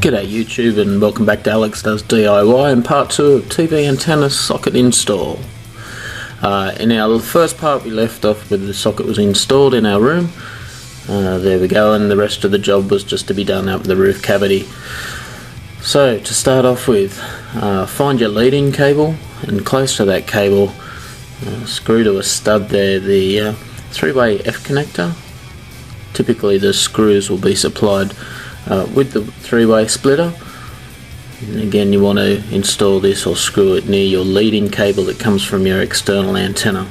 G'day YouTube, and welcome back to Alex Does DIY and part 2 of TV antenna socket install. In our first part we left off with the socket was installed in our room. There we go, and the rest of the job was just to be done up the roof cavity. So to start off with, find your leading cable, and close to that cable screw to a stud there the three-way F connector. Typically the screws will be supplied with the three-way splitter, and again you want to install this or screw it near your leading cable that comes from your external antenna.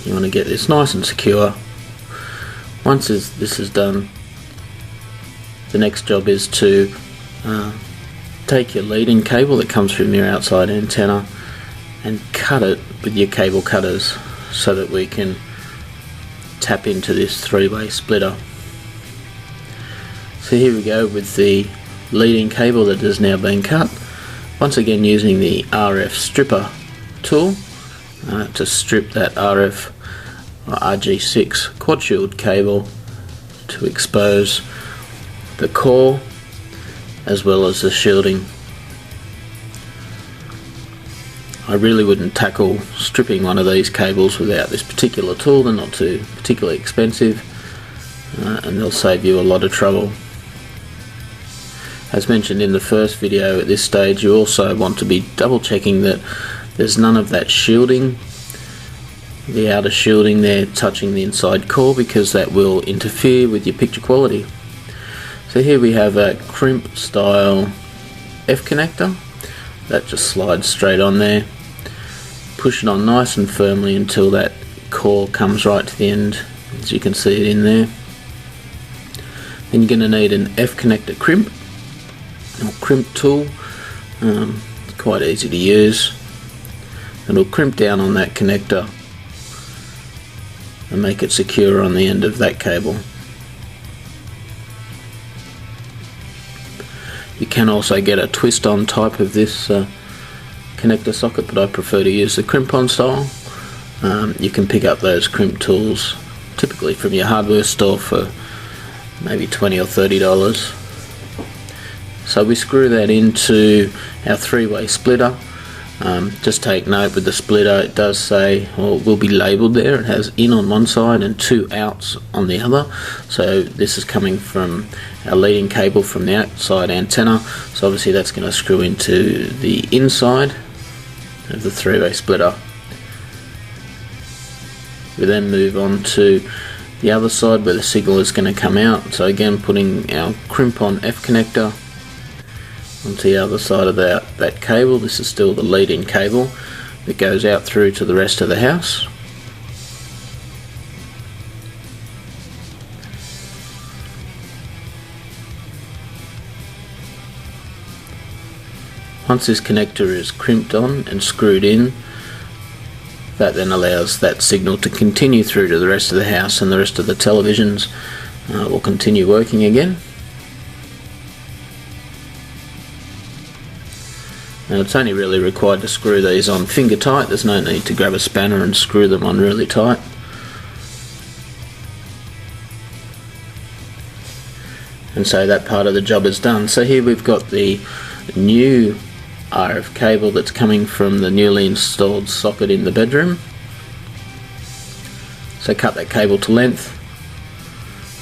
You want to get this nice and secure. Once this is done, the next job is to take your leading cable that comes from your outside antenna and cut it with your cable cutters so that we can tap into this three-way splitter. So here we go with the leading cable that has now been cut. Once again using the RF stripper tool to strip that RF or RG6 quad shield cable to expose the core as well as the shielding. I really wouldn't tackle stripping one of these cables without this particular tool. They're not too particularly expensive and they'll save you a lot of trouble. As mentioned in the first video, at this stage you also want to be double checking that there's none of that shielding, the outer shielding there touching the inside core, because that will interfere with your picture quality. So here we have a crimp style F connector that just slides straight on there. Push it on nice and firmly until that core comes right to the end, as you can see it in there. Then you're going to need an F connector crimp or crimp tool. It's quite easy to use. It'll crimp down on that connector and make it secure on the end of that cable. You can also get a twist on type of this connector socket, but I prefer to use the crimp on style. You can pick up those crimp tools typically from your hardware store for maybe $20 or $30. So we screw that into our three-way splitter. Just take note with the splitter, it does say, or will be labelled there, it has in on one side and two outs on the other. So this is coming from our leading cable from the outside antenna, so obviously that's going to screw into the inside of the three-way splitter. We then move on to the other side where the signal is going to come out. So again, putting our crimp on F connector onto the other side of that cable. This is still the leading cable that goes out through to the rest of the house. Once this connector is crimped on and screwed in, that then allows that signal to continue through to the rest of the house, and the rest of the televisions will continue working again. Now it's only really required to screw these on finger tight. There's no need to grab a spanner and screw them on really tight. And so that part of the job is done. So here we've got the new RF cable that's coming from the newly installed socket in the bedroom. So cut that cable to length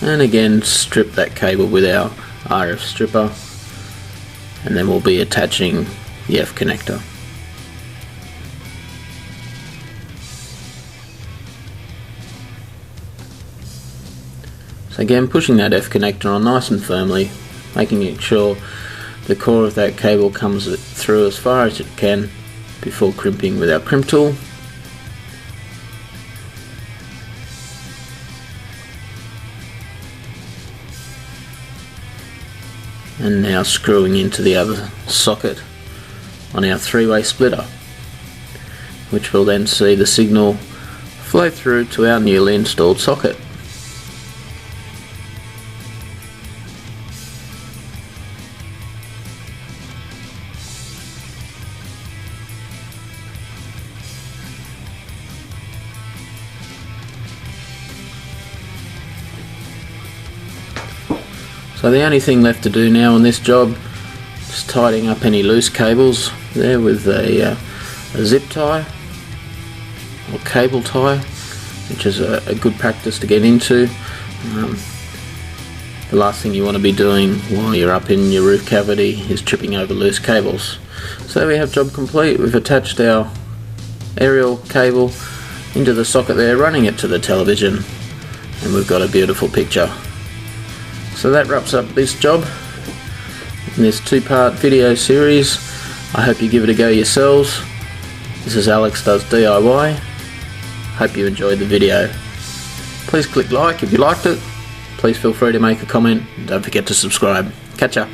and again strip that cable with our RF stripper, and then we'll be attaching the F connector. So again, pushing that F connector on nice and firmly, making sure the core of that cable comes through as far as it can before crimping with our crimp tool. And now screwing into the other socket on our three-way splitter, which will then see the signal flow through to our newly installed socket. So the only thing left to do now on this job is tidying up any loose cables there with a zip tie or cable tie, which is a good practice to get into. The last thing you want to be doing while you're up in your roof cavity is tripping over loose cables. So we have job complete. We've attached our aerial cable into the socket there, running it to the television, and we've got a beautiful picture. So that wraps up this job in this two-part video series. I hope you give it a go yourselves. This is Alex Does DIY. Hope you enjoyed the video. Please click like if you liked it. Please feel free to make a comment. Don't forget to subscribe. Catch ya.